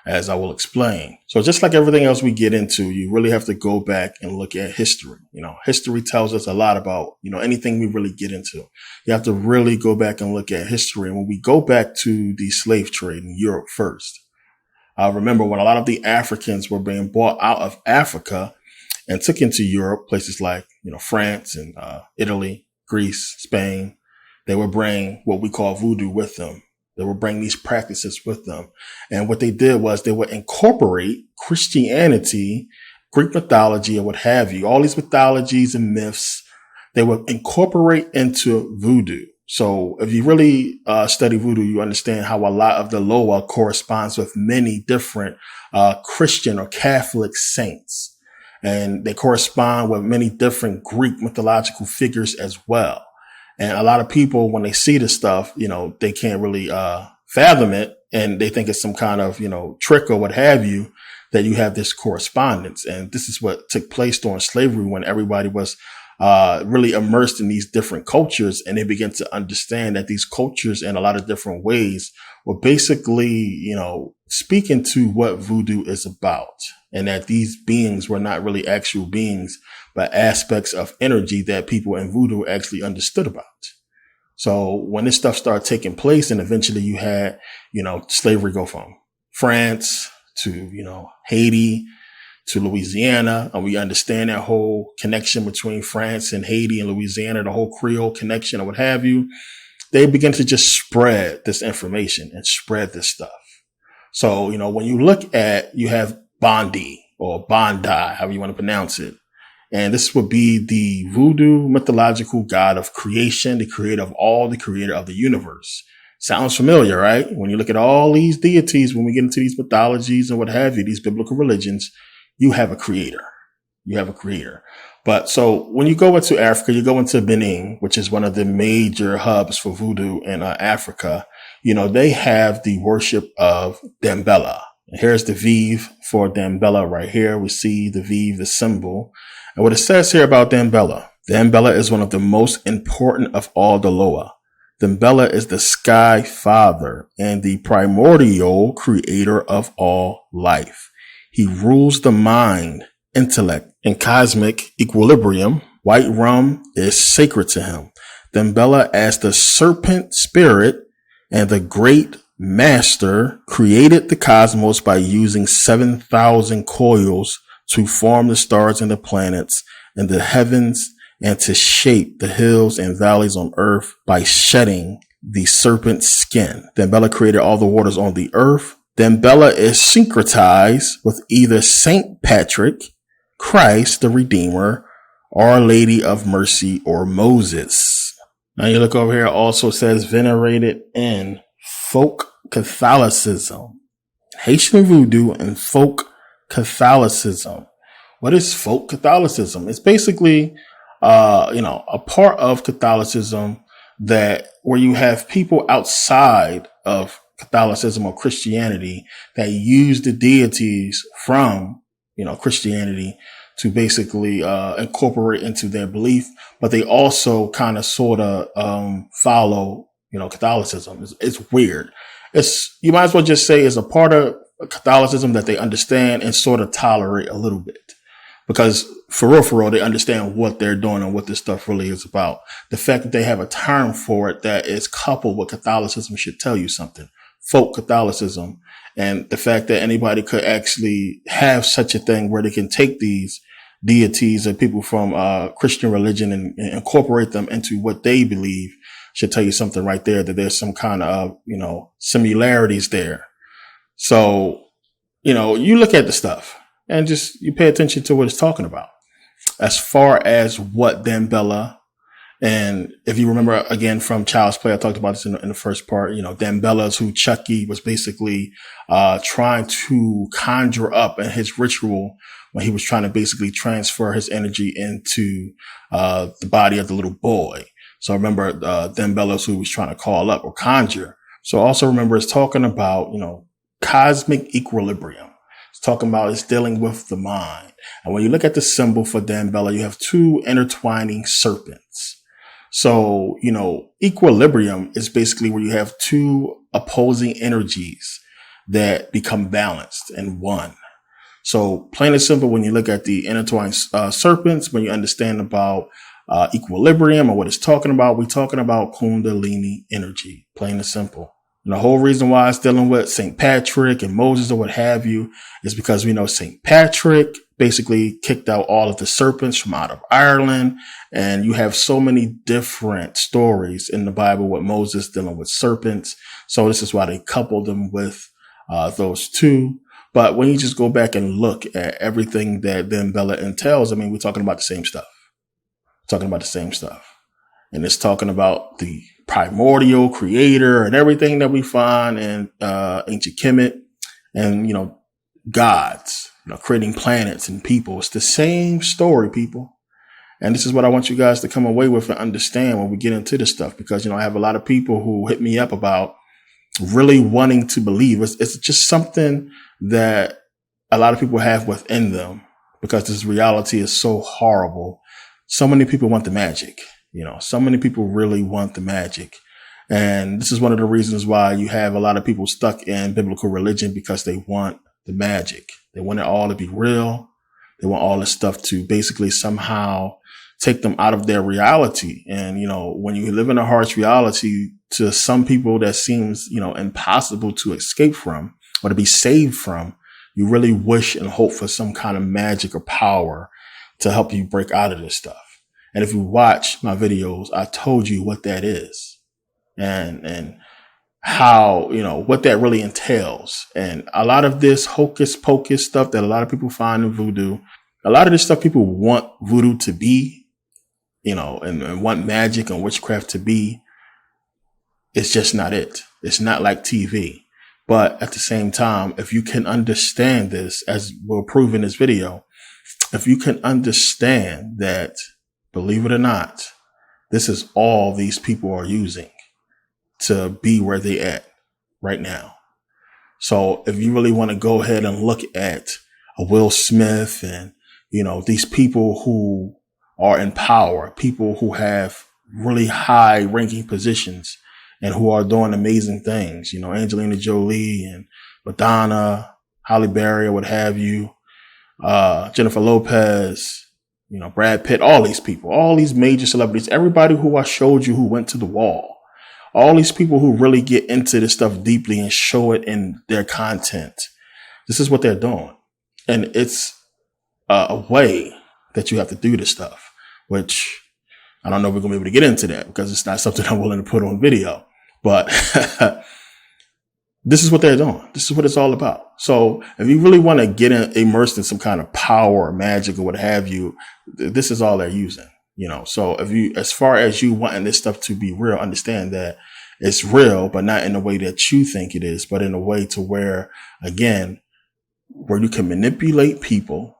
as I will explain. So just like everything else we get into, you really have to go back and look at history. History tells us a lot about, anything we really get into. You have to really go back and look at history. And when we go back to the slave trade in Europe first, I remember when a lot of the Africans were being brought out of Africa and took into Europe, places like, France and Italy, Greece, Spain, they would bring what we call voodoo with them. They would bring these practices with them. And what they did was they would incorporate Christianity, Greek mythology, or what have you, all these mythologies and myths, they would incorporate into voodoo. So if you really study voodoo, you understand how a lot of the Loa corresponds with many different Christian or Catholic saints. And they correspond with many different Greek mythological figures as well. And a lot of people, when they see this stuff, they can't really fathom it. And they think it's some kind of, trick or what have you, that you have this correspondence. And this is what took place during slavery, when everybody was really immersed in these different cultures. And they began to understand that these cultures in a lot of different ways were basically, speaking to what voodoo is about. And that these beings were not really actual beings, but aspects of energy that people in voodoo actually understood about. So when this stuff started taking place, and eventually you had, slavery go from France to, Haiti to Louisiana. And we understand that whole connection between France and Haiti and Louisiana, the whole Creole connection or what have you. They begin to just spread this information and spread this stuff. So, when you look at, you have Bondi or Bondi, however you want to pronounce it. And this would be the voodoo mythological god of creation, the creator of all, the creator of the universe. Sounds familiar, right? When you look at all these deities, when we get into these mythologies and what have you, these biblical religions, you have a creator. You have a creator. But so when you go into Africa, you go into Benin, which is one of the major hubs for voodoo in Africa. They have the worship of Dambella. Here's the Vive for Dambella right here. We see the Vive, the symbol. And what it says here about Dambella is one of the most important of all the Loa. Dambella is the sky father and the primordial creator of all life. He rules the mind, intellect, and cosmic equilibrium. White rum is sacred to him. Dambella, as the serpent spirit and the great master, created the cosmos by using 7,000 coils to form the stars and the planets and the heavens, and to shape the hills and valleys on earth by shedding the serpent's skin. Dambella created all the waters on the earth. Dambella is syncretized with either Saint Patrick, Christ the Redeemer, Our Lady of Mercy, or Moses. Now you look over here, it also says venerated in folk Catholicism, Haitian voodoo and folk Catholicism. What is folk Catholicism? It's basically, a part of Catholicism that where you have people outside of Catholicism or Christianity that use the deities from, Christianity to basically, incorporate into their belief, but they also kind of sort of, follow, Catholicism. It's weird. You might as well just say it's a part of Catholicism that they understand and sort of tolerate a little bit. Because for real, they understand what they're doing and what this stuff really is about. The fact that they have a term for it that is coupled with Catholicism should tell you something. Folk Catholicism. And the fact that anybody could actually have such a thing where they can take these deities and people from Christian religion and incorporate them into what they believe should tell you something right there, that there's some kind of, similarities there. So, you look at the stuff and just you pay attention to what it's talking about. As far as what Dambella, and if you remember again from Child's Play, I talked about this in the first part, Dambella's who Chucky was basically trying to conjure up in his ritual when he was trying to basically transfer his energy into the body of the little boy. So remember Dambella's who was trying to call up or conjure. So also remember it's talking about, cosmic equilibrium. It's talking about it's dealing with the mind. And when you look at the symbol for Dambella, you have two intertwining serpents. So, equilibrium is basically where you have two opposing energies that become balanced and one. So plain and simple, when you look at the intertwined serpents, when you understand about equilibrium or what it's talking about, we're talking about Kundalini energy, plain and simple. And the whole reason why it's dealing with St. Patrick and Moses or what have you is because we know St. Patrick basically kicked out all of the serpents from out of Ireland. And you have so many different stories in the Bible with Moses dealing with serpents. So this is why they coupled them with those two. But when you just go back and look at everything that then Bella entails, I mean, we're talking about the same stuff. And it's talking about the primordial creator and everything that we find in ancient Kemet and, gods, creating planets and people. It's the same story, people. And this is what I want you guys to come away with and understand when we get into this stuff, because, I have a lot of people who hit me up about really wanting to believe. It's just something that a lot of people have within them because this reality is so horrible. So many people want the magic. So many people really want the magic. And this is one of the reasons why you have a lot of people stuck in biblical religion, because they want the magic. They want it all to be real. They want all this stuff to basically somehow take them out of their reality. And, when you live in a harsh reality, to some people that seems, impossible to escape from or to be saved from, you really wish and hope for some kind of magic or power to help you break out of this stuff. And if you watch my videos, I told you what that is and how, what that really entails. And a lot of this hocus pocus stuff that a lot of people find in voodoo, a lot of this stuff people want voodoo to be, and want magic and witchcraft to be. It's just not it. It's not like TV. But at the same time, if you can understand this, as we'll prove in this video, if you can understand that, believe it or not, this is all these people are using to be where they at right now. So if you really want to go ahead and look at a Will Smith and, these people who are in power, people who have really high ranking positions and who are doing amazing things, Angelina Jolie and Madonna, Halle Berry, or what have you, Jennifer Lopez, Brad Pitt, all these people, all these major celebrities, everybody who I showed you who went to the wall, all these people who really get into this stuff deeply and show it in their content. This is what they're doing. And it's a way that you have to do this stuff, which I don't know if we're going to be able to get into that because it's not something I'm willing to put on video. But this is what they're doing. This is what it's all about. So if you really want to get immersed in some kind of power or magic or what have you, this is all they're using, So as far as you wanting this stuff to be real, understand that it's real, but not in the way that you think it is, but in a way to where, again, where you can manipulate people,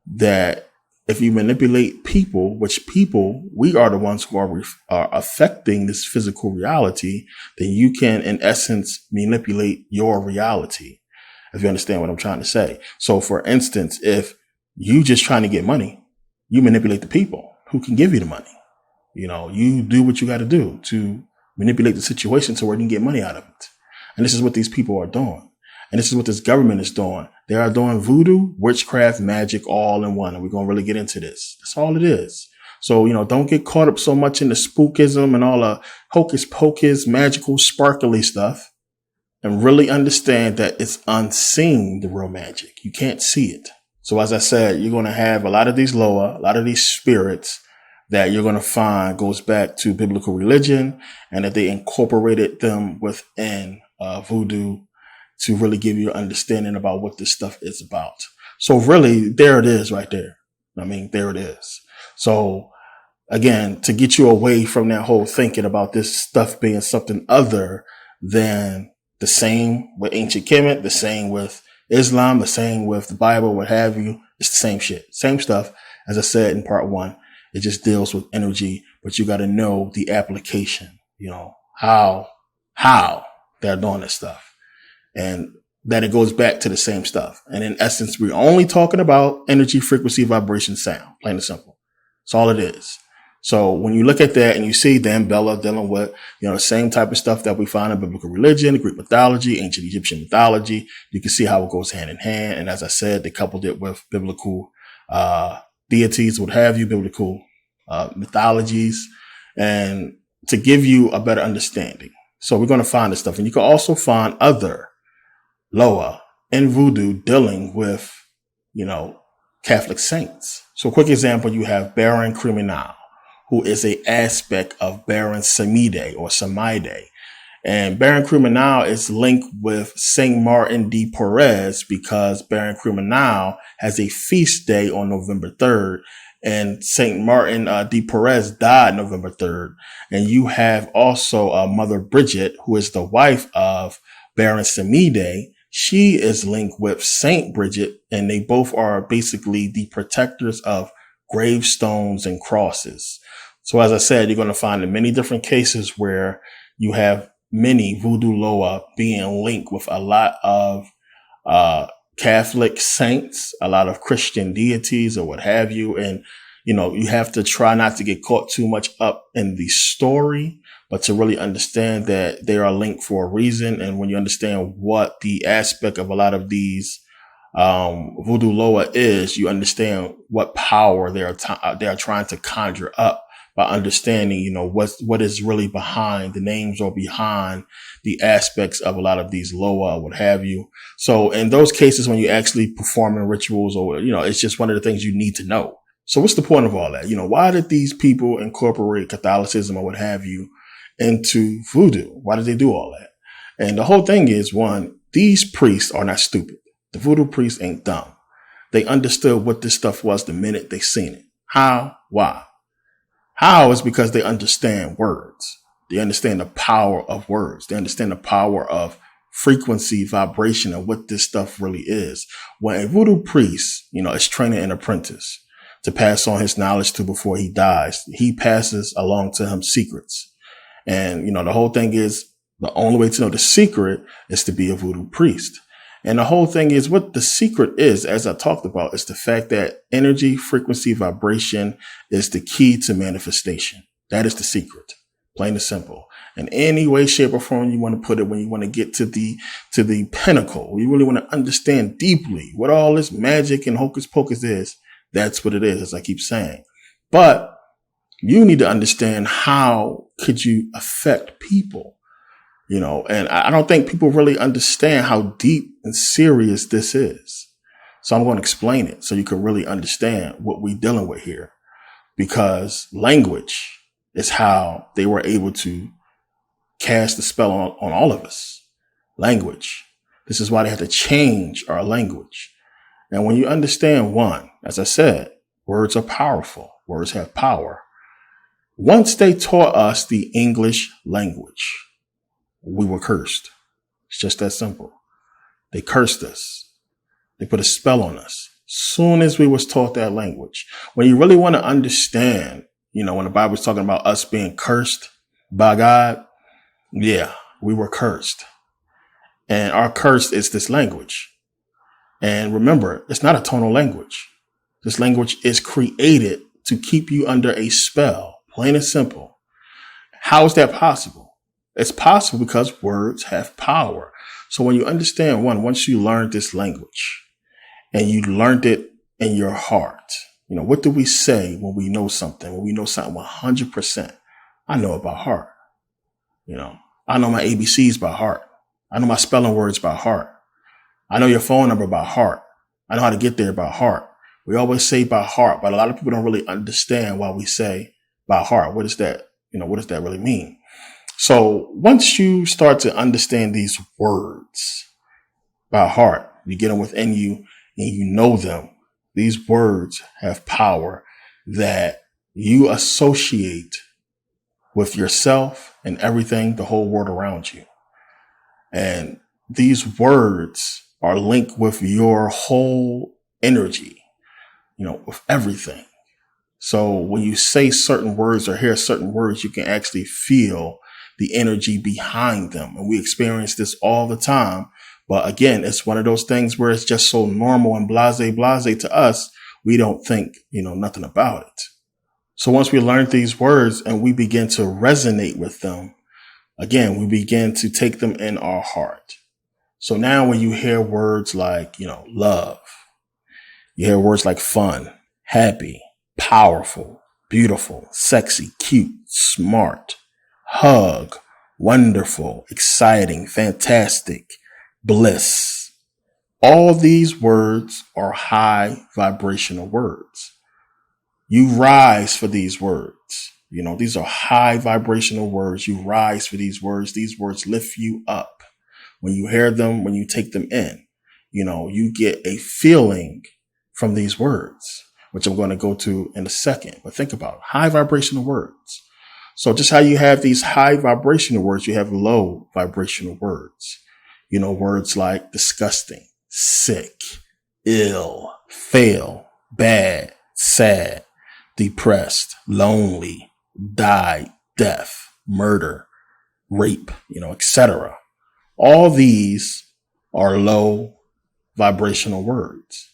that if you manipulate people, which people, we are the ones who are affecting this physical reality, then you can, in essence, manipulate your reality, if you understand what I'm trying to say. So, for instance, if you just trying to get money, you manipulate the people who can give you the money. You do what you got to do to manipulate the situation to where you can get money out of it. And this is what these people are doing. And this is what this government is doing. They are doing voodoo, witchcraft, magic, all in one. And we're going to really get into this. That's all it is. So, don't get caught up so much in the spookism and all the hocus pocus, magical, sparkly stuff. And really understand that it's unseen, the real magic. You can't see it. So as I said, you're going to have a lot of these lower, a lot of these spirits that you're going to find goes back to biblical religion, and that they incorporated them within voodoo to really give you an understanding about what this stuff is about. So really, there it is right there. There it is. So again, to get you away from that whole thinking about this stuff being something other than the same with ancient Kemet, the same with Islam, the same with the Bible, what have you, it's the same shit, same stuff. As I said in part 1, it just deals with energy, but you got to know the application, how they're doing this stuff. And that it goes back to the same stuff. And in essence, we're only talking about energy, frequency, vibration, sound, plain and simple. That's all it is. So when you look at that and you see Dan Bella dealing with, the same type of stuff that we find in biblical religion, Greek mythology, ancient Egyptian mythology, you can see how it goes hand in hand. And as I said, they coupled it with biblical deities, what have you, biblical mythologies, and to give you a better understanding. So we're going to find this stuff. And you can also find other Loa and Voodoo dealing with, Catholic saints. So a quick example, you have Baron Criminal, who is a aspect of Baron Samide or Samide. And Baron Criminal is linked with Saint Martin de Porres because Baron Criminal has a feast day on November 3rd. And Saint Martin de Porres died November 3rd. And you have also Mother Bridget, who is the wife of Baron Samide. She is linked with Saint Bridget, and they both are basically the protectors of gravestones and crosses. So as I said, you're going to find in many different cases where you have many Voodoo Loa being linked with a lot of Catholic saints, a lot of Christian deities or what have you. And, you have to try not to get caught too much up in the story, but to really understand that they are linked for a reason. And when you understand what the aspect of a lot of these Voodoo Loa is, you understand what power they are trying to conjure up by understanding, what is really behind the names or behind the aspects of a lot of these Loa, what have you. So in those cases, when you actually performing rituals or, it's just one of the things you need to know. So what's the point of all that? Why did these people incorporate Catholicism or what have you into voodoo? Why did they do all that? And the whole thing is, one, these priests are not stupid. The voodoo priests ain't dumb. They understood what this stuff was the minute they seen it. How? Why? How is because they understand words. They understand the power of words. They understand the power of frequency, vibration, and what this stuff really is. When a voodoo priest, is training an apprentice to pass on his knowledge to before he dies, he passes along to him secrets. And, the whole thing is the only way to know the secret is to be a voodoo priest. And the whole thing is what the secret is, as I talked about, is the fact that energy, frequency, vibration is the key to manifestation. That is the secret, plain and simple. In any way, shape, or form you want to put it, when you want to get to the pinnacle, you really want to understand deeply what all this magic and hocus pocus is. That's what it is, as I keep saying. But you need to understand how could you affect people. And I don't think people really understand how deep and serious this is. So I'm going to explain it so you can really understand what we're dealing with here, because language is how they were able to cast the spell on all of us. Language. This is why they had to change our language. And when you understand, one, as I said, words are powerful. Words have power. Once they taught us the English language, we were cursed. It's just that simple. They cursed us. They put a spell on us. Soon as we was taught that language. When you really want to understand, when the Bible is talking about us being cursed by God, yeah, we were cursed. And our curse is this language. And remember, it's not a tonal language. This language is created to keep you under a spell, plain and simple. How is that possible? It's possible because words have power. So when you understand, once you learned this language and you learned it in your heart, what do we say when we know something? When we know something 100%, I know it by heart. I know my ABCs by heart. I know my spelling words by heart. I know your phone number by heart. I know how to get there by heart. We always say by heart, but a lot of people don't really understand why we say by heart. What is that? What does that really mean? So once you start to understand these words by heart, you get them within you and you know them. These words have power that you associate with yourself and everything, the whole world around you. And these words are linked with your whole energy, with everything. So when you say certain words or hear certain words, you can actually feel the energy behind them. And we experience this all the time. But again, it's one of those things where it's just so normal and blase to us. We don't think, nothing about it. So once we learn these words and we begin to resonate with them, again, we begin to take them in our heart. So now when you hear words like, love, you hear words like fun, happy, powerful, beautiful, sexy, cute, smart, hug, wonderful, exciting, fantastic, bliss. All these words are high vibrational words. You rise for these words. These are high vibrational words. You rise for these words. These words lift you up. When you hear them, when you take them in, you get a feeling from these words, which I'm going to go to in a second. But think about it, high vibrational words. So just how you have these high vibrational words, you have low vibrational words. Words like disgusting, sick, ill, fail, bad, sad, depressed, lonely, die, death, murder, rape, etc. All these are low vibrational words.